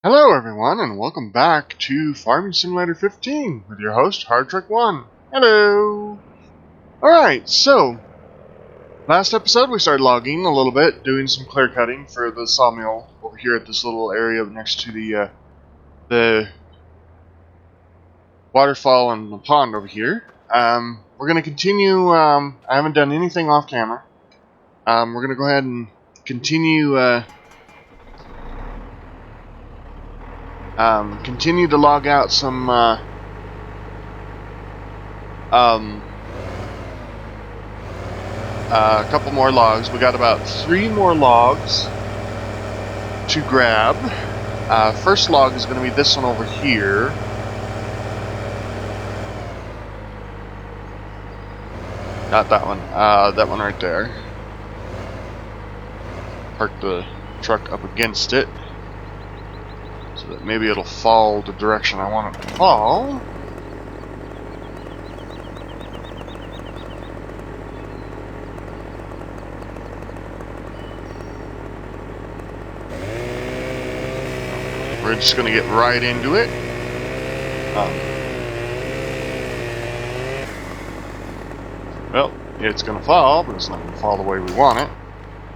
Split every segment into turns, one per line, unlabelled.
Hello everyone and welcome back to Farming Simulator 15 with your host Hardtruck1. Hello! Alright, so last episode we started logging a little bit, doing some clear cutting for the sawmill over here at this little area next to the waterfall and the pond over here. We're going to continue, I haven't done anything off camera. We're going to go ahead and continue continue to log out some a couple more logs. We got about 3 more logs to grab. First log is going to be this one over here. Not that one. That one right there. Park the truck up against it so that maybe it'll fall the direction I want it to fall. We're just going to get right into it. Well, it's going to fall, but it's not going to fall the way we want it.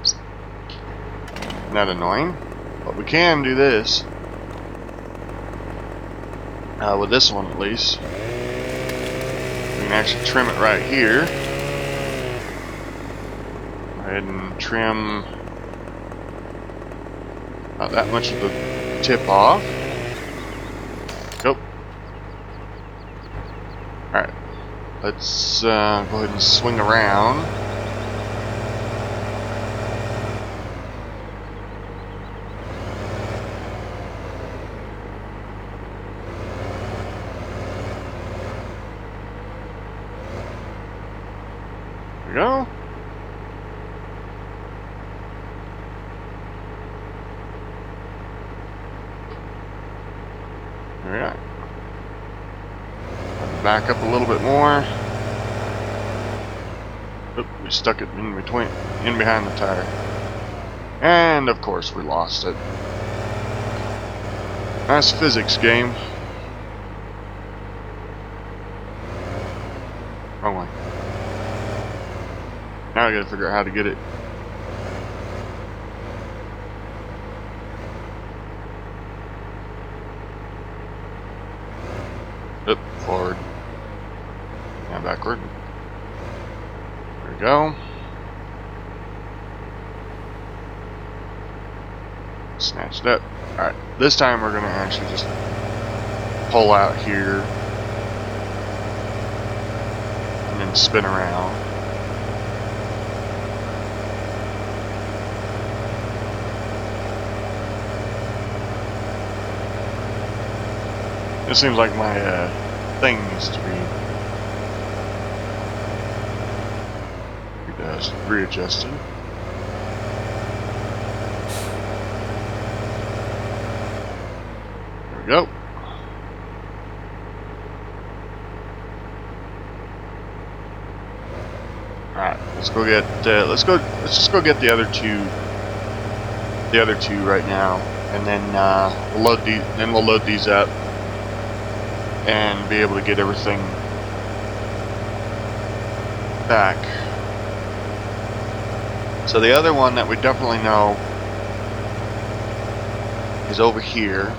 Isn't that annoying? But we can do this. With this one at least. We can actually trim it right here. Go ahead and trim not that much of the tip off. Nope. Alright. Let's go ahead and swing around. There we go. There we are. Back up a little bit more. Oop, we stuck it in behind the tire. And of course we lost it. Nice physics game. Wrong way. Now I gotta figure out how to get it. Oop, forward. Now backward. There we go. Snatched up. Alright, this time we're gonna actually just pull out here and then spin around. It seems like my thing needs to be readjusted. There we go. Alright, let's go get let's just go get the other two right now, and then we'll load these up and be able to get everything back. So the other one that we definitely know is over here.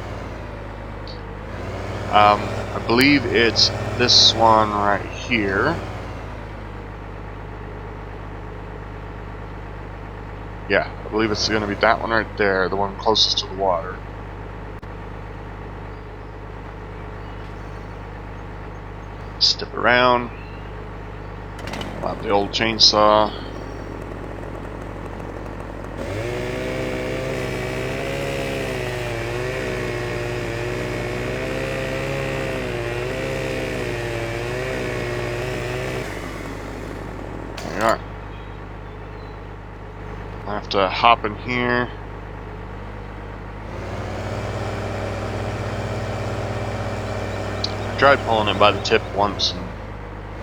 I believe it's this one right here. Yeah, I believe it's going to be that one right there, the one closest to the water. Step around. Pull out the old chainsaw. There we are. I have to hop in here. I tried pulling it by the tip once and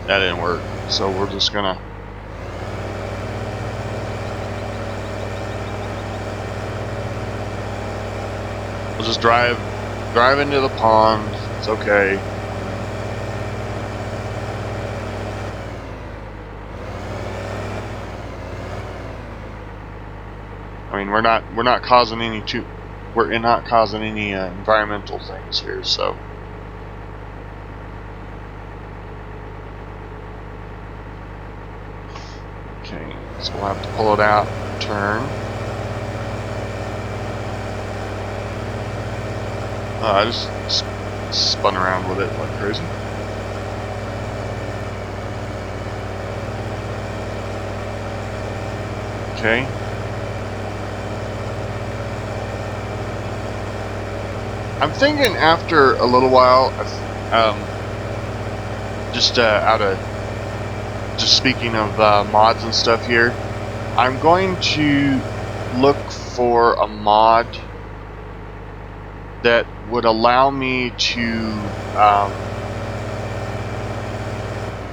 that didn't work, so we're just gonna We'll just drive into the pond. It's okay. I mean, we're not causing any environmental things here, so. Okay, so we'll have to pull it out, turn. I just spun around with it like crazy. Okay. I'm thinking after a little while, just speaking of mods and stuff here, I'm going to look for a mod that would allow me to,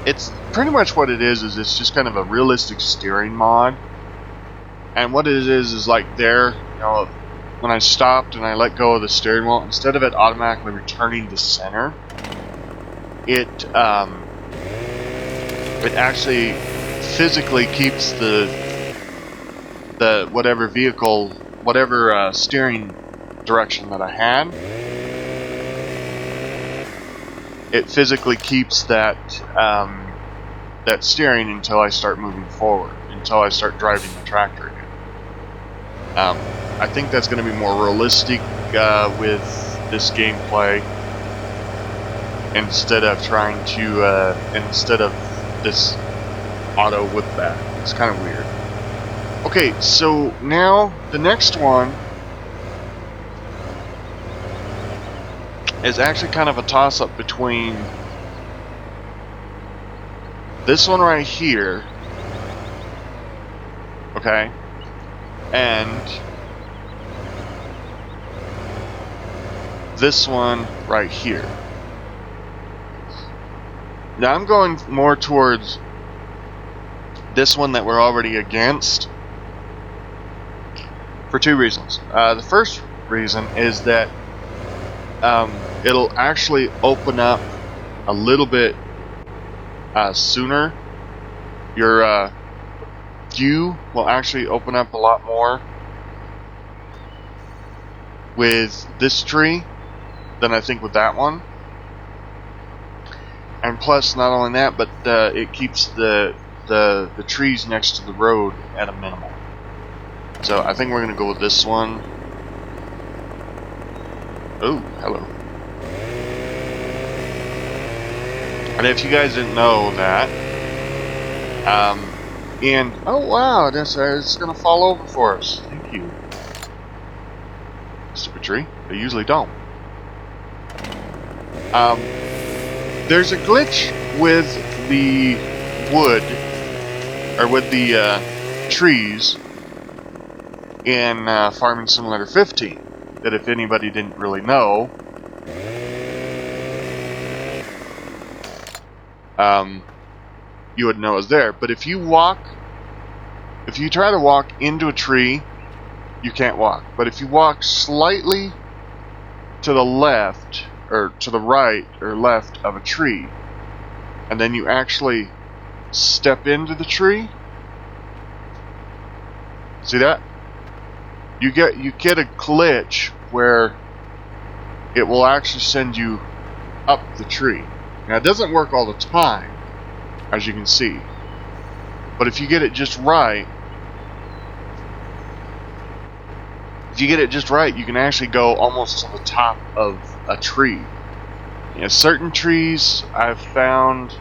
it's pretty much what it is it's just kind of a realistic steering mod. And what it is like there, you know, when I stopped and I let go of the steering wheel, instead of it automatically returning to center, it actually physically keeps the whatever vehicle, whatever steering direction that I had. It physically keeps that that steering until I start moving forward, until I start driving the tractor again. I think that's going to be more realistic with this gameplay, instead of trying to instead of this auto whip back. It's kind of weird. Okay, so now the next one is actually kind of a toss-up between this one right here, okay, and this one right here. Now I'm going more towards this one that we're already against for two reasons. The first reason is that it'll actually open up a little bit sooner. Your view will actually open up a lot more with this tree than I think with that one. And plus, not only that, but it keeps the trees next to the road at a minimum. So I think we're going to go with this one. Oh, hello. And if you guys didn't know that, oh wow, it's going to fall over for us. Thank you. Stupid tree. They usually don't. There's a glitch with the wood, or with the trees in Farming Simulator 15, that if anybody didn't really know, you would know is there. But if you try to walk into a tree, you can't walk. But if you walk slightly to the left, or to the right or left of a tree, and then you actually step into the tree, see that? You get a glitch where it will actually send you up the tree. Now it doesn't work all the time, as you can see, but if you get it just right, you can actually go almost to the top of a tree. You know, certain trees I've found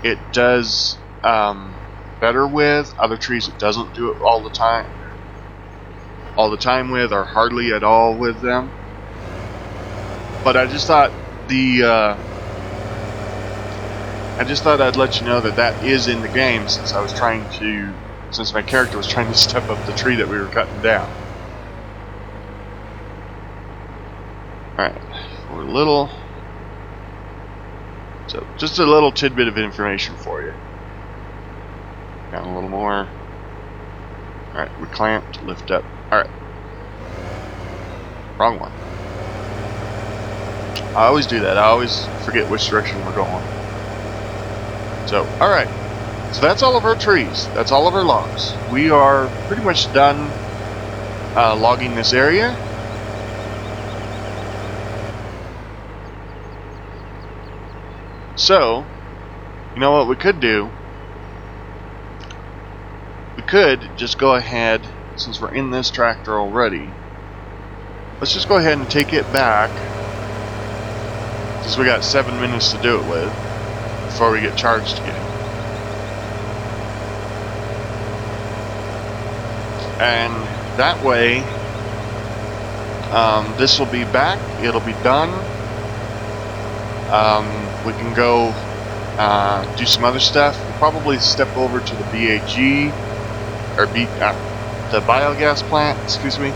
it does better with. Other trees it doesn't do it all the time with, or hardly at all with them. But I just thought I'd let you know that is in the game, since my character was trying to step up the tree that we were cutting down. Alright, so just a little tidbit of information for you. Down a little more. Alright, we clamped, lift up. Alright. Wrong one. I always do that. I always forget which direction we're going. So, alright. So that's all of our trees. That's all of our logs. We are pretty much done logging this area. So, you know what we could do? We could just go ahead, since we're in this tractor already, let's just go ahead and take it back, since we got 7 minutes to do it with, before we get charged again. And that way, this will be back, it'll be done. We can go do some other stuff. We'll probably step over to the BAG, or the biogas plant, excuse me.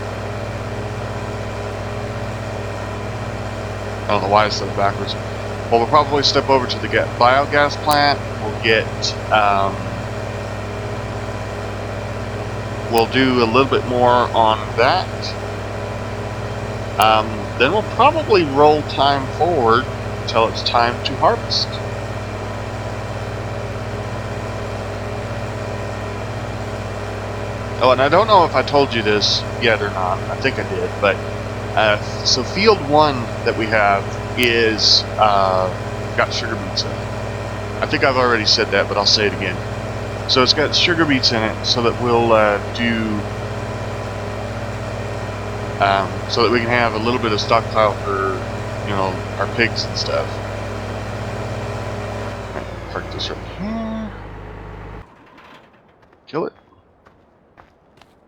I don't know why I said it backwards. Well, we'll probably step over to the biogas plant. We'll get, we'll do a little bit more on that. Then we'll probably roll time forward until it's time to harvest. Oh, and I don't know if I told you this yet or not. I think I did, but so field 1 that we have is got sugar beets in it. I think I've already said that, but I'll say it again. So it's got sugar beets in it, so that we'll so that we can have a little bit of stockpile for, you know, our pigs and stuff. Park this right here. Kill it.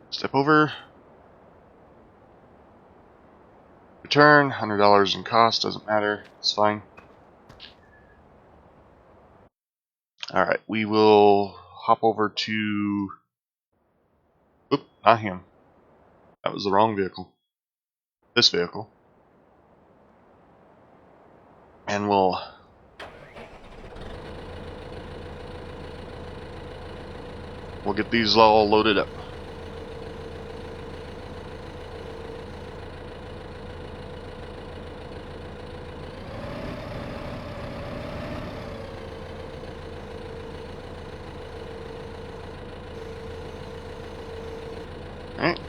Step over. Return, $100 in cost, doesn't matter, it's fine. Alright, we will hop over to... Oop, not him. That was the wrong vehicle. This vehicle. And we'll... get these all loaded up. Alright.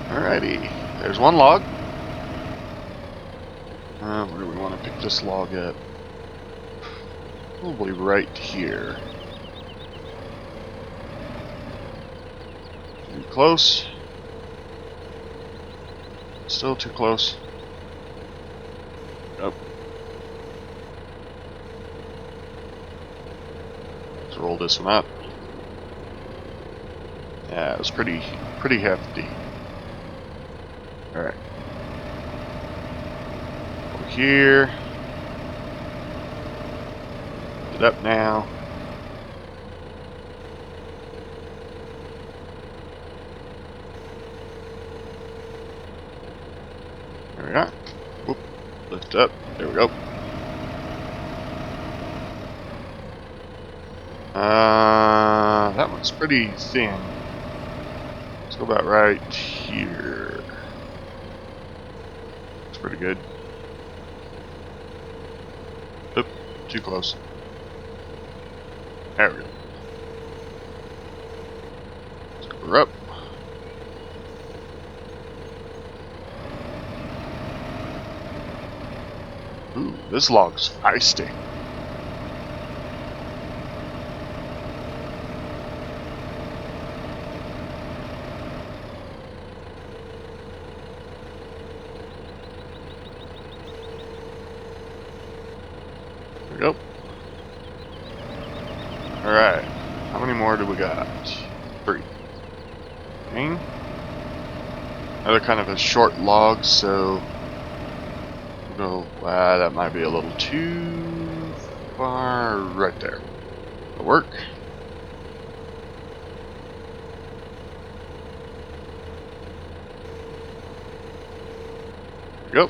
Alrighty, there's one log. Where do we want to pick this log up? Probably right here. Too close. Still too close. Nope. Let's roll this one up. Yeah, it was pretty hefty. Alright. Over here. Get up now. There we are. Whoop. Lift up. There we go. That one's pretty thin. Let's go about right here. It's pretty good. Oop, too close. There we go. We're up. Ooh, this log's feisty. There we go. Alright. How many more do we got? 3. Another kind of a short log, so go, that might be a little too far. Right there. It'll work. There we go.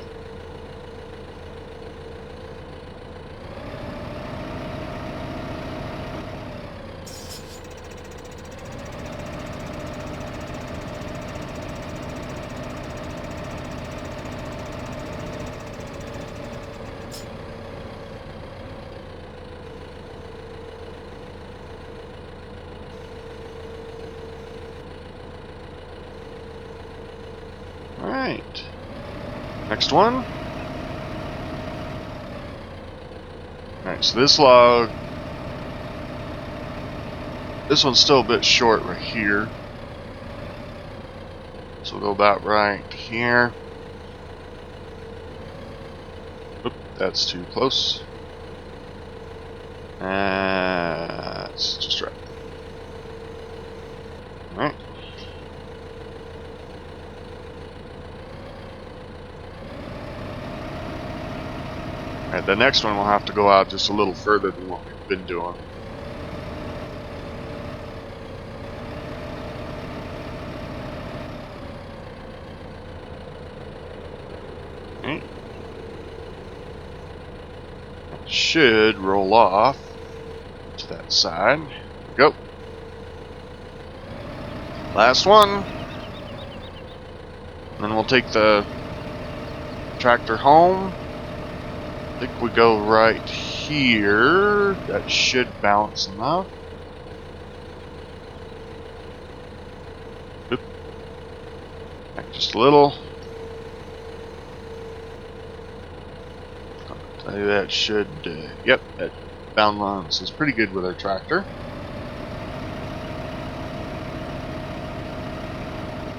Alright. Next one. Alright, so this log, this one's still a bit short right here. So we'll go about right here. Oop, that's too close. That's just right. Alright. Alright, the next one will have to go out just a little further than what we've been doing. Okay. That should roll off to that side. There we go. Last one. And then we'll take the tractor home. I think we go right here. That should balance enough. Oop. Back just a little. I'll tell you that should, yep, that balance is pretty good with our tractor.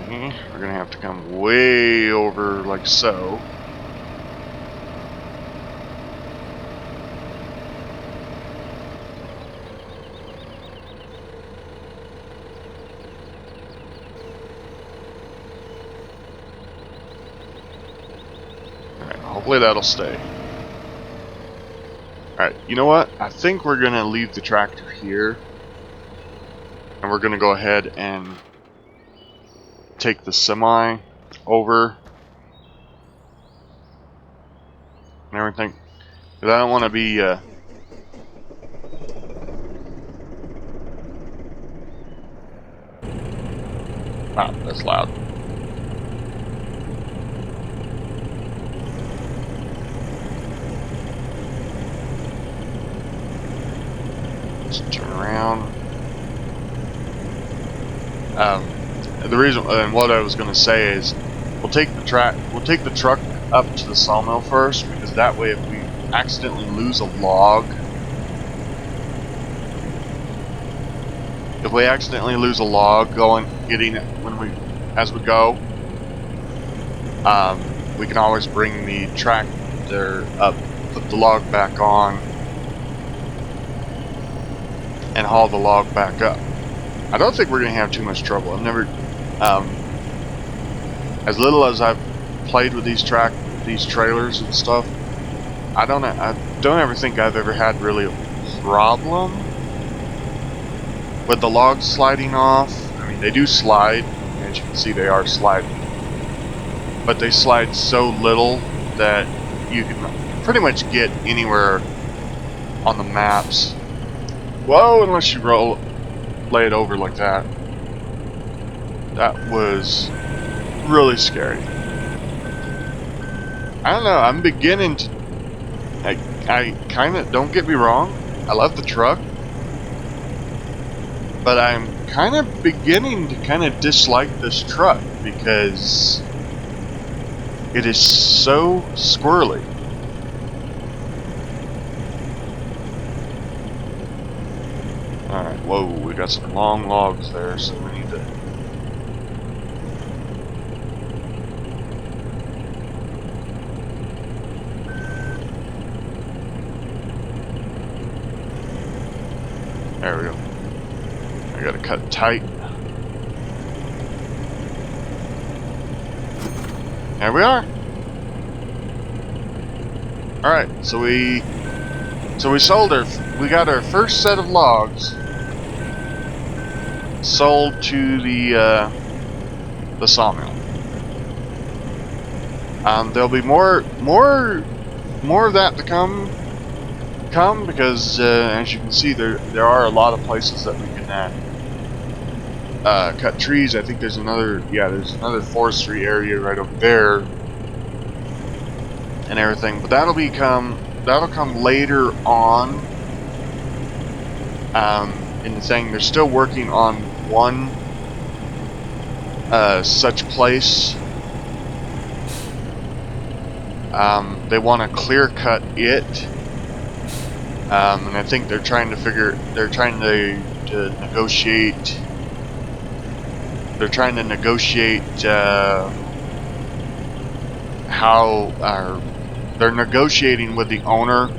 Okay, we're gonna have to come way over like so. Hopefully that'll stay. Alright, you know what? I think we're going to leave the tractor here. And we're going to go ahead and take the semi over. And everything. Because I don't want to be... Wow, that's loud. Turn around. The reason, and what I was going to say is, we'll take the truck up to the sawmill first, because that way, if we accidentally lose a log, getting it as we go, we can always bring the tractor up, put the log back on, and haul the log back up. I don't think we're going to have too much trouble. I've never, as little as I've played with these trailers and stuff, I don't ever think I've ever had really a problem with the logs sliding off. I mean, they do slide, as you can see, they are sliding, but they slide so little that you can pretty much get anywhere on the maps. Whoa, unless you lay it over like that. That was really scary. I don't know, I'm beginning to... I kind of, don't get me wrong, I love the truck. But I'm kind of beginning to kind of dislike this truck because it is so squirrely. Alright, whoa, we got some long logs there, so we need to... There we go. I gotta cut tight. There we are. Alright, so we sold we got our first set of logs sold to the sawmill. There'll be more of that to come because as you can see, there are a lot of places that we can cut trees. I think there's another forestry area right over there and everything, but that'll come later on. In the thing, they're still working on one such place. They want to clear cut it, and I think they're trying to negotiate. They're trying to negotiate they're negotiating with the owner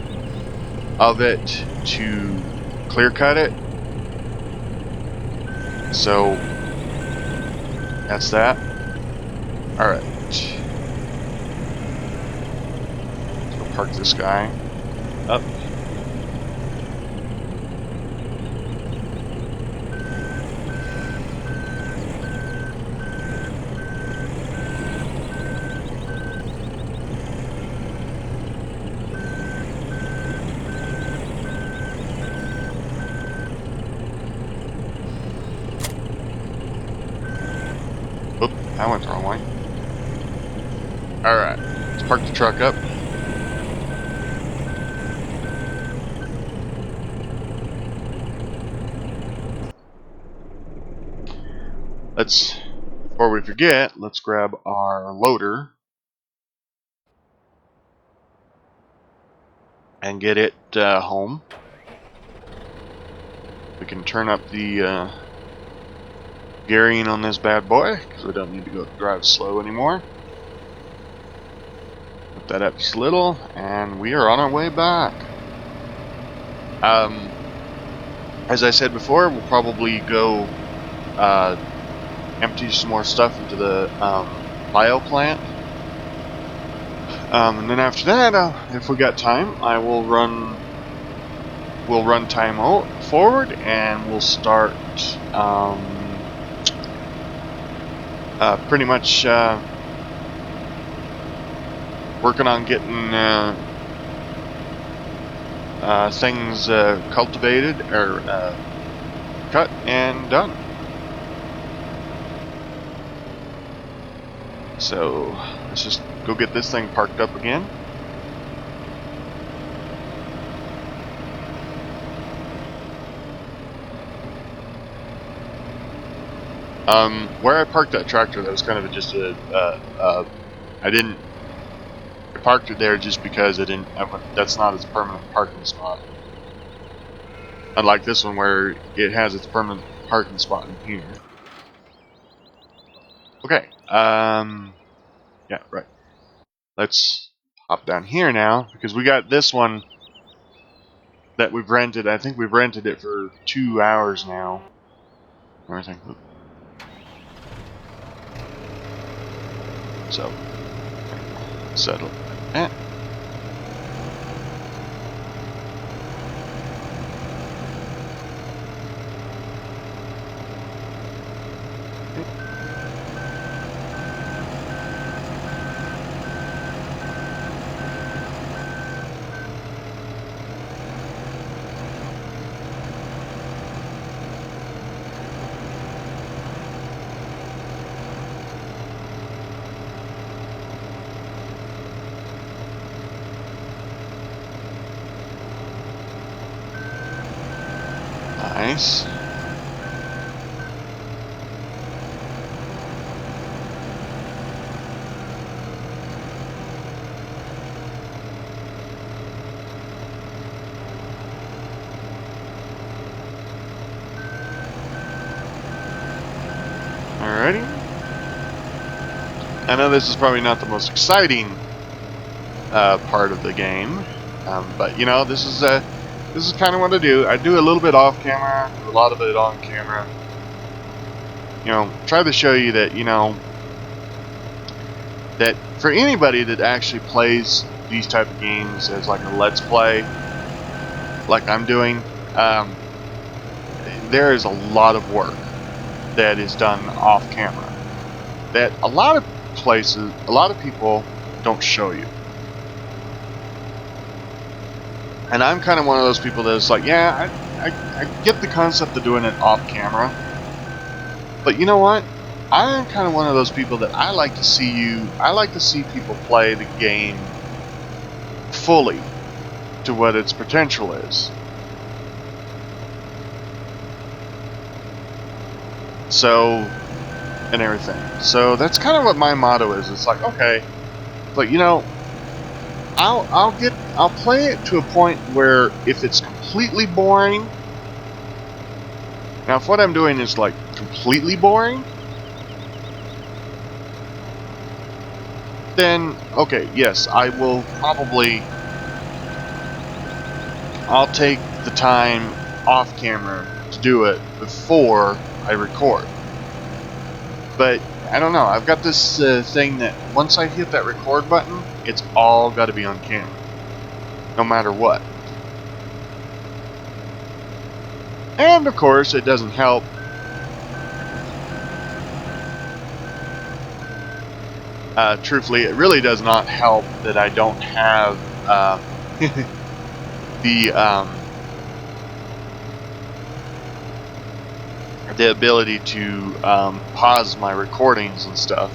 of it to clear cut it. So that's that. Alright. Let's go park this guy up. I went the wrong way. Alright, let's park the truck up. Before we forget, let's grab our loader and get it home. We can turn up the gearing on this bad boy, because we don't need to go drive slow anymore. Put that up just a little, and we are on our way back. As I said before, we'll probably go empty some more stuff into the bio plant. And then after that, if we got time, we'll run time forward, and we'll start pretty much working on getting things cultivated or cut and done. So let's just go get this thing parked up again. Where I parked that tractor, that was kind of just I parked it there just because that's not its permanent parking spot. Unlike this one where it has its permanent parking spot in here. Okay, yeah, right. Let's hop down here now, because we got this one that we've rented. I think we've rented it for 2 hours now. Everything. So, settle it. Nice. Alrighty. I know this is probably not the most exciting part of the game, but you know, this is kind of what I do. I do a little bit off camera, a lot of it on camera. You know, try to show you that, you know, that for anybody that actually plays these type of games as like a let's play, like I'm doing, there is a lot of work that is done off camera that a lot of places, a lot of people don't show you. And I'm kind of one of those people that's like, yeah, I get the concept of doing it off camera, but you know what? I'm kind of one of those people that I like to see people play the game fully to what its potential is. So, and everything. So that's kind of what my motto is. It's like, okay, but you know, I'll play it to a point where if it's completely boring. Now, if what I'm doing is like completely boring, then okay, yes, I'll take the time off camera to do it before I record. But I don't know, I've got this thing that once I hit that record button, it's all got to be on camera, no matter what. And of course, it doesn't help. Truthfully, it really does not help that I don't have the ability to pause my recordings and stuff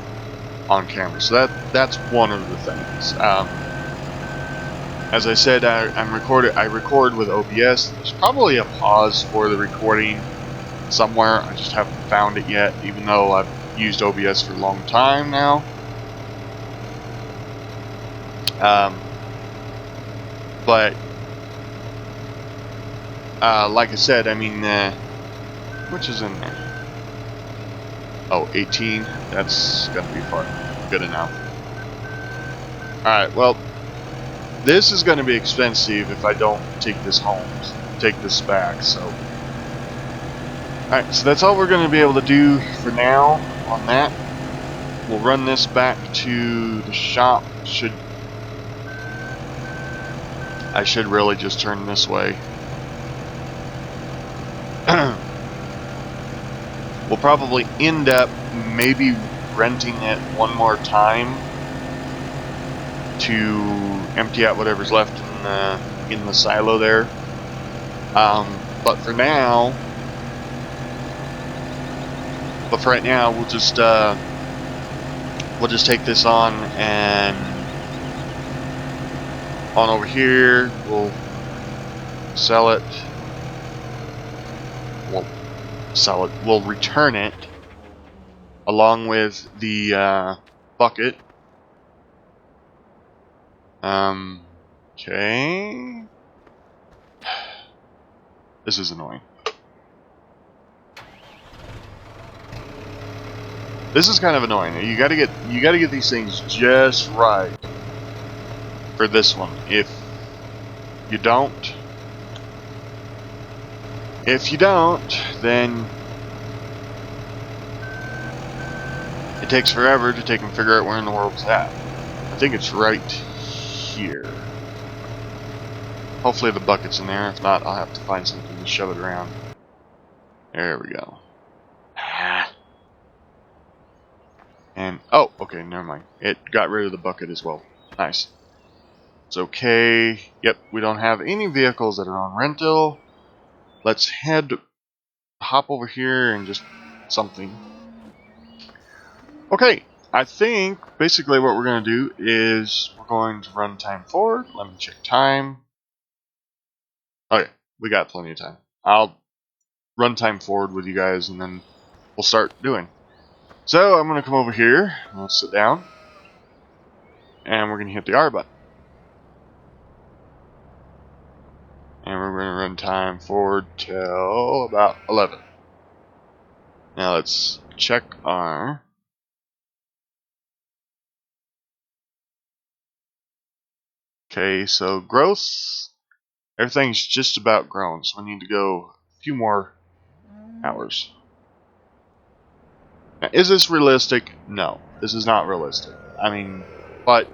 on camera. So that's one of the things. As I said, I record with OBS. There's probably a pause for the recording somewhere. I just haven't found it yet, even though I've used OBS for a long time now. But like I said, I mean, which is in there? Oh, 18. That's gonna be fun. Good enough. Alright, well, this is gonna be expensive if I don't take this home, take this back, so. Alright, so that's all we're gonna be able to do for now on that. We'll run this back to the shop. I should really just turn this way. We'll probably end up maybe renting it one more time to empty out whatever's left in the silo there. But for right now, we'll just take this on and on over here. We'll sell it. We'll return it along with the bucket. Okay. This is annoying. This is kind of annoying. You gotta get these things just right for this one. If you don't, then it takes forever to take and figure out where in the world it's at. I think it's right here. Hopefully the bucket's in there. If not, I'll have to find something to shove it around. There we go. And, oh, okay, never mind. It got rid of the bucket as well. Nice. It's okay. Yep, we don't have any vehicles that are on rental. Let's hop over here and just something. Okay, I think basically what we're going to do is we're going to run time forward. Let me check time. Okay, we got plenty of time. I'll run time forward with you guys and then we'll start doing. So I'm going to come over here, we'll sit down, and we're going to hit the R button. And we're going to run time forward till about 11. Now let's check our... Okay, so growth, everything's just about grown, so we need to go a few more hours. Now, is this realistic? No, this is not realistic. I mean, but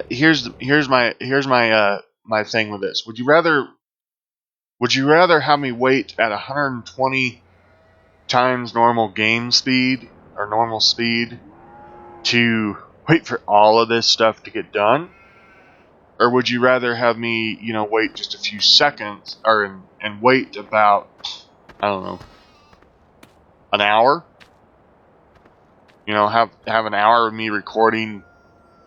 here's my my thing with this. Would you rather have me wait at 120 times normal game speed or normal speed to wait for all of this stuff to get done? Or would you rather have me, wait just a few seconds and wait about, I don't know, an hour? Have an hour of me recording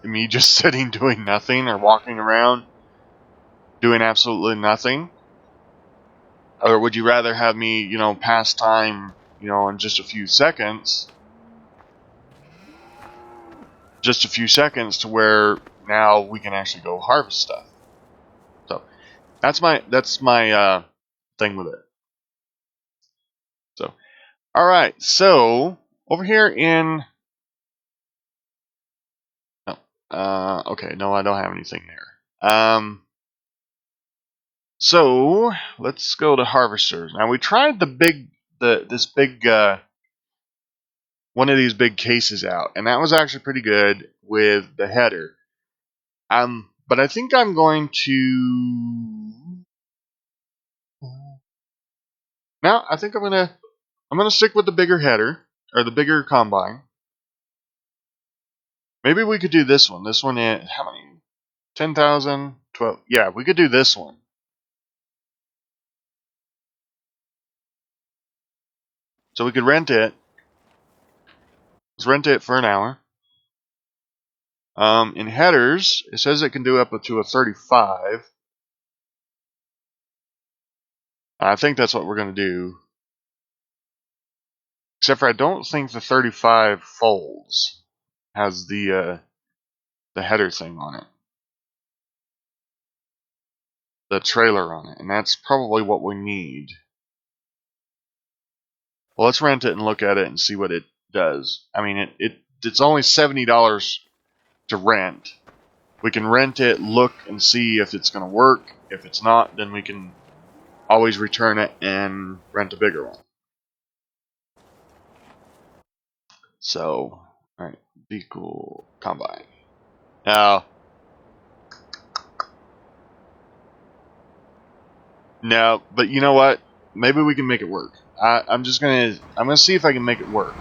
me just sitting doing nothing or walking around doing absolutely nothing? Or would you rather have me, pass time, in just a few seconds to where now we can actually go harvest stuff? So that's my thing with it. So, all right. So over here in okay, no, I don't have anything there. So let's go to harvesters. Now we tried this big one of these big cases out, and that was actually pretty good with the header. But I think I'm going to. Now I think I'm gonna stick with the bigger header or the bigger combine. Maybe we could do this one. This one is how many? 10,000, 12. Yeah, we could do this one. So we could rent it. Let's rent it for an hour. In headers, it says it can do up to a 35. I think that's what we're going to do. Except for I don't think the 35 folds. Has the header thing on it. The trailer on it. And that's probably what we need. Well, let's rent it and look at it and see what it does. I mean, it's only $70 to rent. We can rent it, look, and see if it's going to work. If it's not, then we can always return it and rent a bigger one. So, alright, vehicle combine. Now, no, but you know what? Maybe we can make it work. I'm gonna see if I can make it work.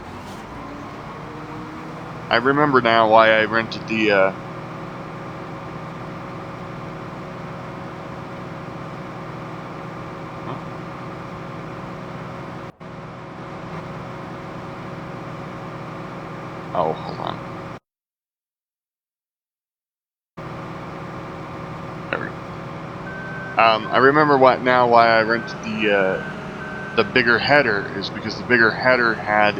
I remember now why I rented the Oh, hold on. There we go. I remember why I rented the bigger header is because the bigger header had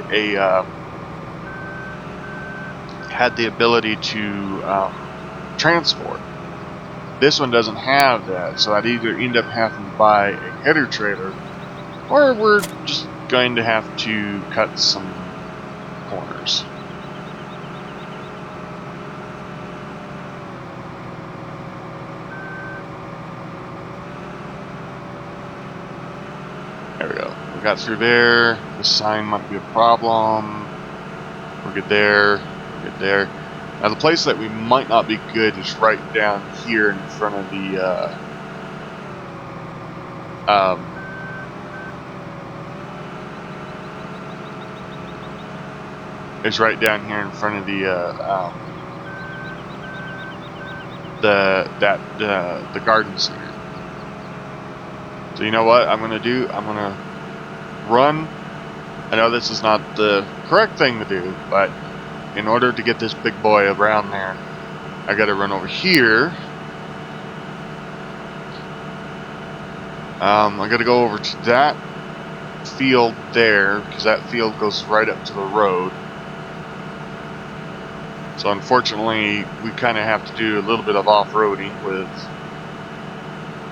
the ability to transport. This one doesn't have that, so I'd either end up having to buy a header trailer, or we're just going to have to cut some corners. There we go. We got through there. The sign might be a problem. We're good there. We're good there. Now the place that we might not be good is right down here in front of the it's right down here in front of the garden center. So you know what I'm gonna do? I'm gonna run. I know this is not the correct thing to do, but in order to get this big boy around there, I gotta run over here. I gotta go over to that field there, because that field goes right up to the road. So unfortunately, we kind of have to do a little bit of off-roading with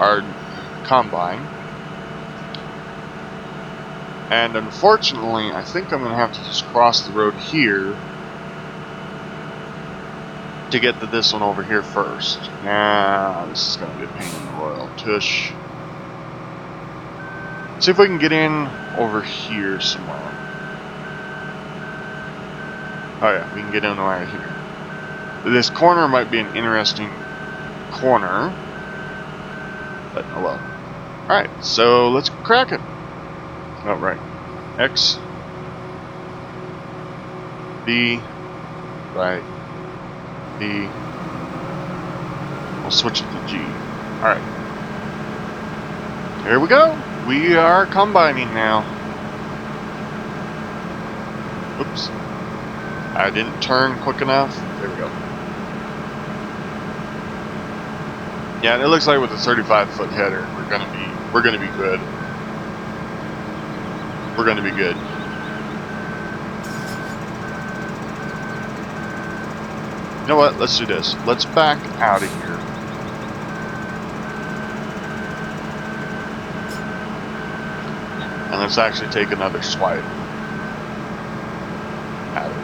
our combine. And unfortunately, I think I'm going to have to just cross the road here to get to this one over here first. Nah, this is going to be a pain in the royal tush. See if we can get in over here somewhere. Oh yeah, we can get in right here. This corner might be an interesting corner, but oh well. Alright, so let's crack it. Oh, right. X, B, right, B. We'll switch it to G. Alright. Here we go. We are combining now. Oops. I didn't turn quick enough. There we go. Yeah, and it looks like with a 35-foot header, we're gonna be good. We're gonna be good. You know what? Let's do this. Let's back out of here. And let's actually take another swipe at it.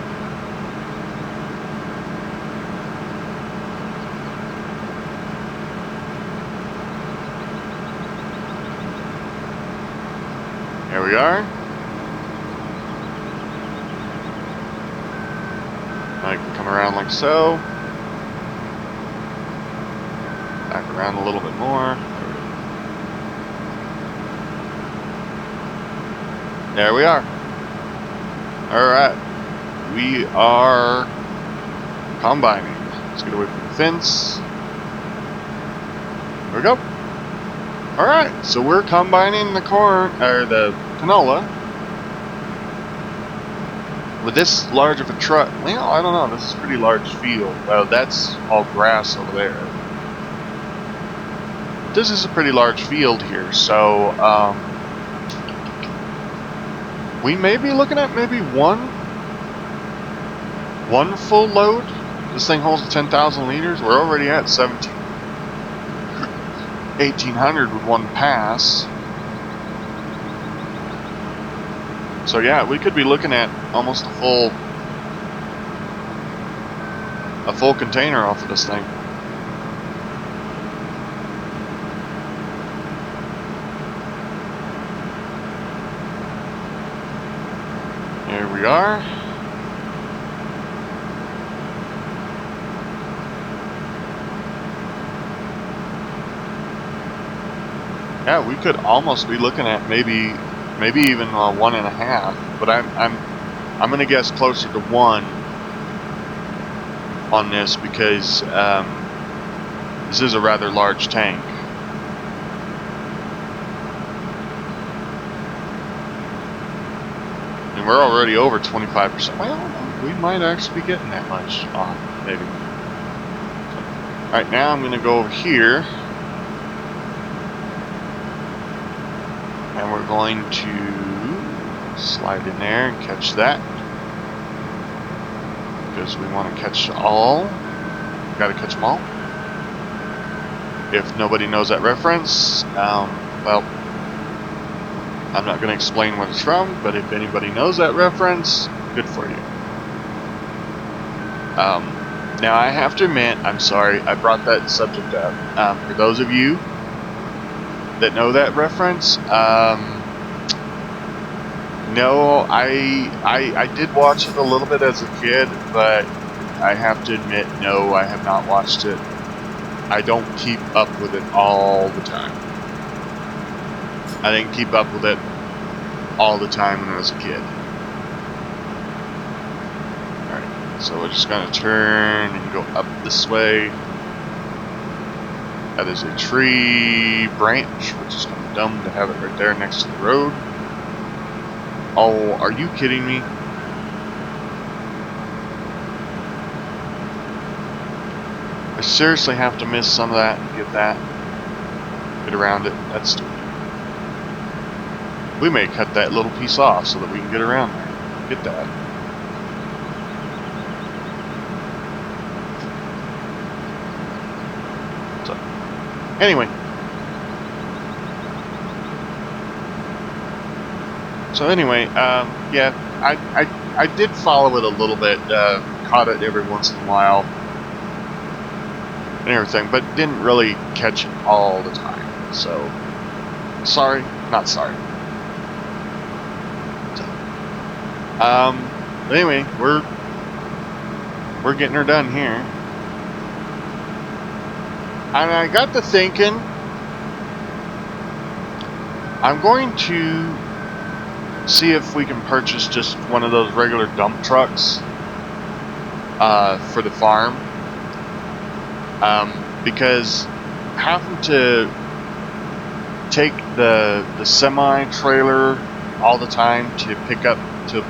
There we are. I can come around like so. Back around a little bit more. There we are. Alright. We are combining. Let's get away from the fence. There we go. Alright, so we're combining the corn, or the canola with this large of a truck. Well, I don't know, this is a pretty large field. Well, that's all grass over there. This is a pretty large field here, so we may be looking at maybe one full load. This thing holds 10,000 liters. We're already at 1,800 with one pass. So yeah, we could be looking at almost a full container off of this thing. Here we are. Yeah, we could almost be looking at maybe even 1.5, but I'm gonna guess closer to 1 on this because this is a rather large tank. And we're already over 25%. Well, we might actually be getting that much off, maybe. Alright, now I'm gonna go over here. And we're going to slide in there and catch that. Because we want to catch all. Gotta catch them all. If nobody knows that reference, well, I'm not going to explain what it's from, but if anybody knows that reference, good for you. Now I have to admit, I'm sorry, I brought that subject up. For those of you that know that reference, no, I did watch it a little bit as a kid, but I have to admit, no, I have not watched it. I don't keep up with it all the time. I didn't keep up with it all the time when I was a kid. Alright, so we're just going to turn and go up this way. That is a tree branch, which is kind of dumb to have it right there next to the road. Oh, are you kidding me? I seriously have to miss some of that and get around it. That's stupid. We may cut that little piece off so that we can get around there. Get that. So, anyway. Yeah, I did follow it a little bit, caught it every once in a while, and everything, but didn't really catch it all the time. So, sorry, not sorry. So, but anyway, we're getting her done here. And I got to thinking, I'm going to see if we can purchase just one of those regular dump trucks for the farm. Because having to take the semi trailer all the time to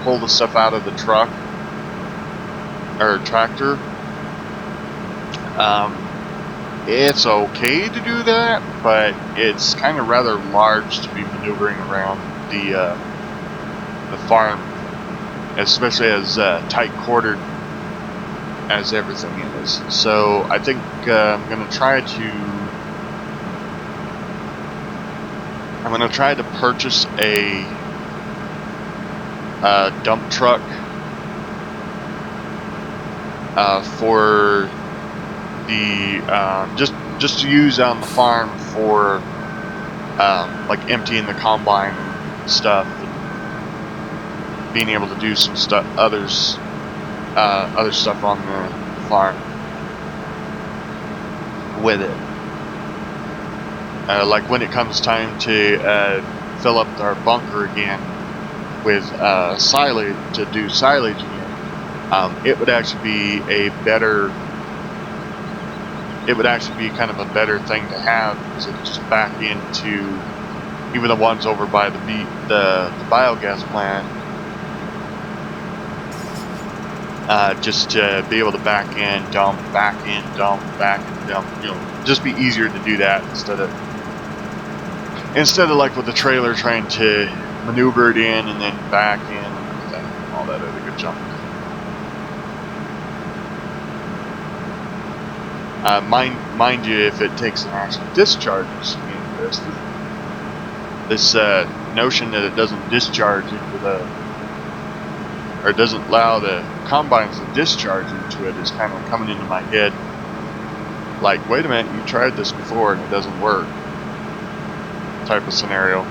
pull the stuff out of the truck or tractor, it's okay to do that, but it's kind of rather large to be maneuvering around the farm, especially as tight quartered as everything is. So I think I'm gonna try to purchase a dump truck for the just to use on the farm for like emptying the combine stuff, and being able to do some other stuff on the farm with it. Like when it comes time to fill up our bunker again with silage, to do silage again, it would actually be kind of a better thing to have, because it just back into even the ones over by the biogas plant, just to be able to back in, dump, back in, dump, back in, dump. Just be easier to do that instead of like with the trailer trying to maneuver it in and then back in and all that other good junk. Mind you, if it takes an actual discharge into this notion that it doesn't discharge or doesn't allow the combines to discharge into it is kind of coming into my head. Like, wait a minute, you tried this before and it doesn't work, type of scenario.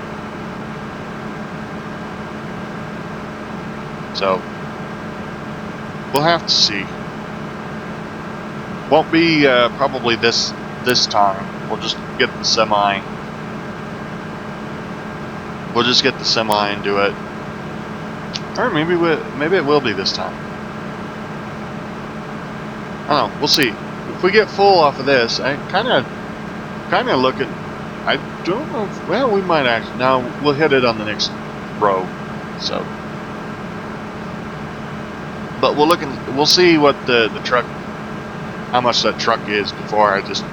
So we'll have to see. Won't be probably this time. We'll just get the semi. We'll just get the semi and do it. Or maybe it will be this time. I don't know. We'll see. If we get full off of this, I kind of look at. I don't know. Well, we might actually. No, we'll hit it on the next row. So, but we'll see what the truck, how much that truck is before I just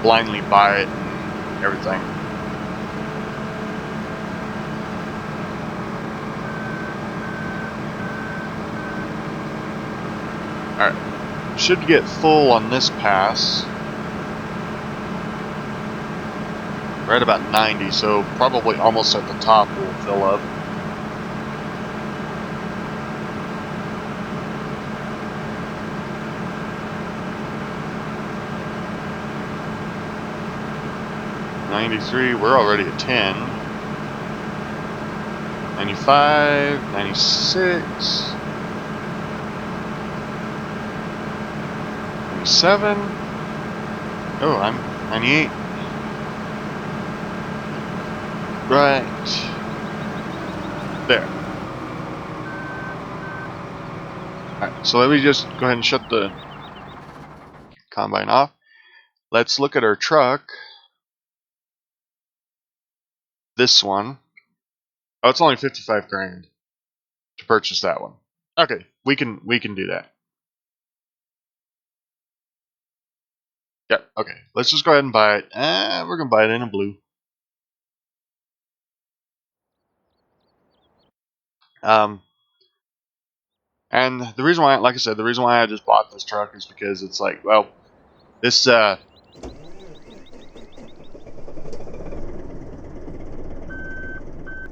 blindly buy it and everything. Alright, should get full on this pass. Right about 90, so probably almost at the top will fill up. $93, we're already at 10. 95, 96. 97. Oh, I'm 98. Right there. Alright, so let me just go ahead and shut the combine off. Let's look at our truck. This one. Oh, it's only 55 grand to purchase that one. Okay, we can do that. Yep, okay. Let's just go ahead and buy it. We're gonna buy it in a blue. And the reason why, like I said, the reason why I just bought this truck is because it's like, well, this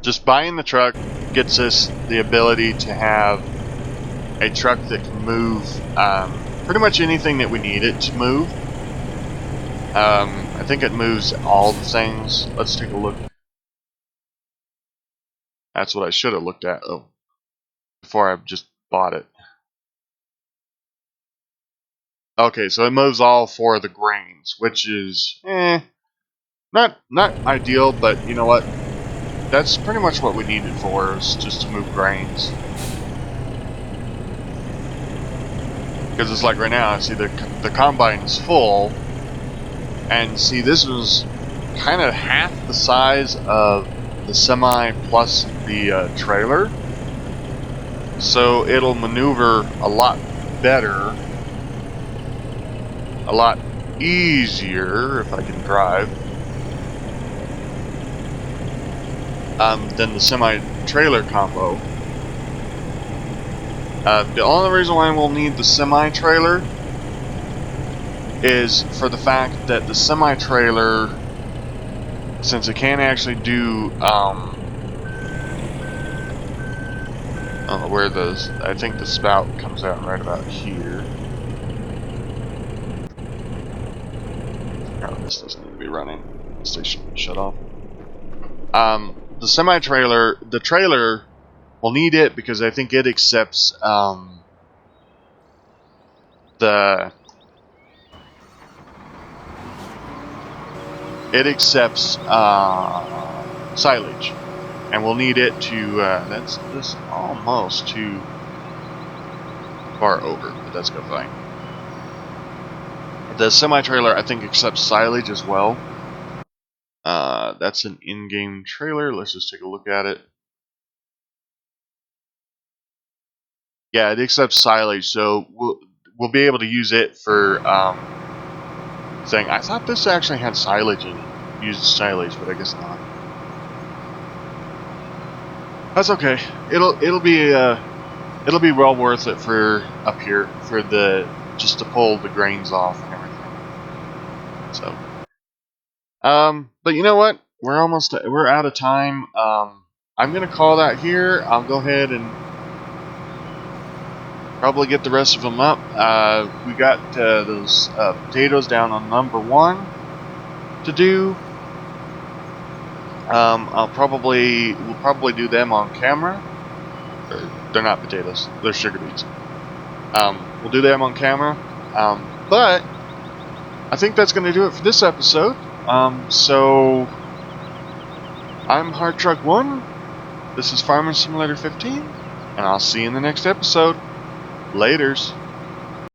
just buying the truck gets us the ability to have a truck that can move pretty much anything that we need it to move. I think it moves all the things. Let's take a look. That's what I should have looked at. Oh, before I just bought it. Okay, so it moves all 4 of the grains, which is, not ideal, but you know what? That's pretty much what we need it for, is just to move grains. Because it's like right now, I see the combine's full, and see this was kind of half the size of the semi plus the trailer, so it'll maneuver a lot better, a lot easier if I can drive, than the semi-trailer combo. The only reason why we'll need the semi-trailer is for the fact that the semi-trailer, since it can't actually do, I don't know where those, I think the spout comes out right about here. Oh, this doesn't need to be running. Station shut off. The semi-trailer, the trailer will need it because I think it accepts, silage, and we'll need it to, that's this almost too far over, but that's good fine. The semi-trailer, I think, accepts silage as well. That's an in-game trailer. Let's just take a look at it. Yeah, it accepts silage, so we'll be able to use it for thing. I thought this actually had silage in it. Used silage, but I guess not. That's okay. It'll be well worth it for up here for the just to pull the grains off and everything. So, but you know what? We're out of time. I'm gonna call that here. I'll go ahead and probably get the rest of them up. We got those potatoes down on number 1 to do. We'll probably do them on camera. They're not potatoes. They're sugar beets. We'll do them on camera. But I think that's going to do it for this episode. So I'm Hardtruck1. This is Farming Simulator 15, and I'll see you in the next episode. Laters.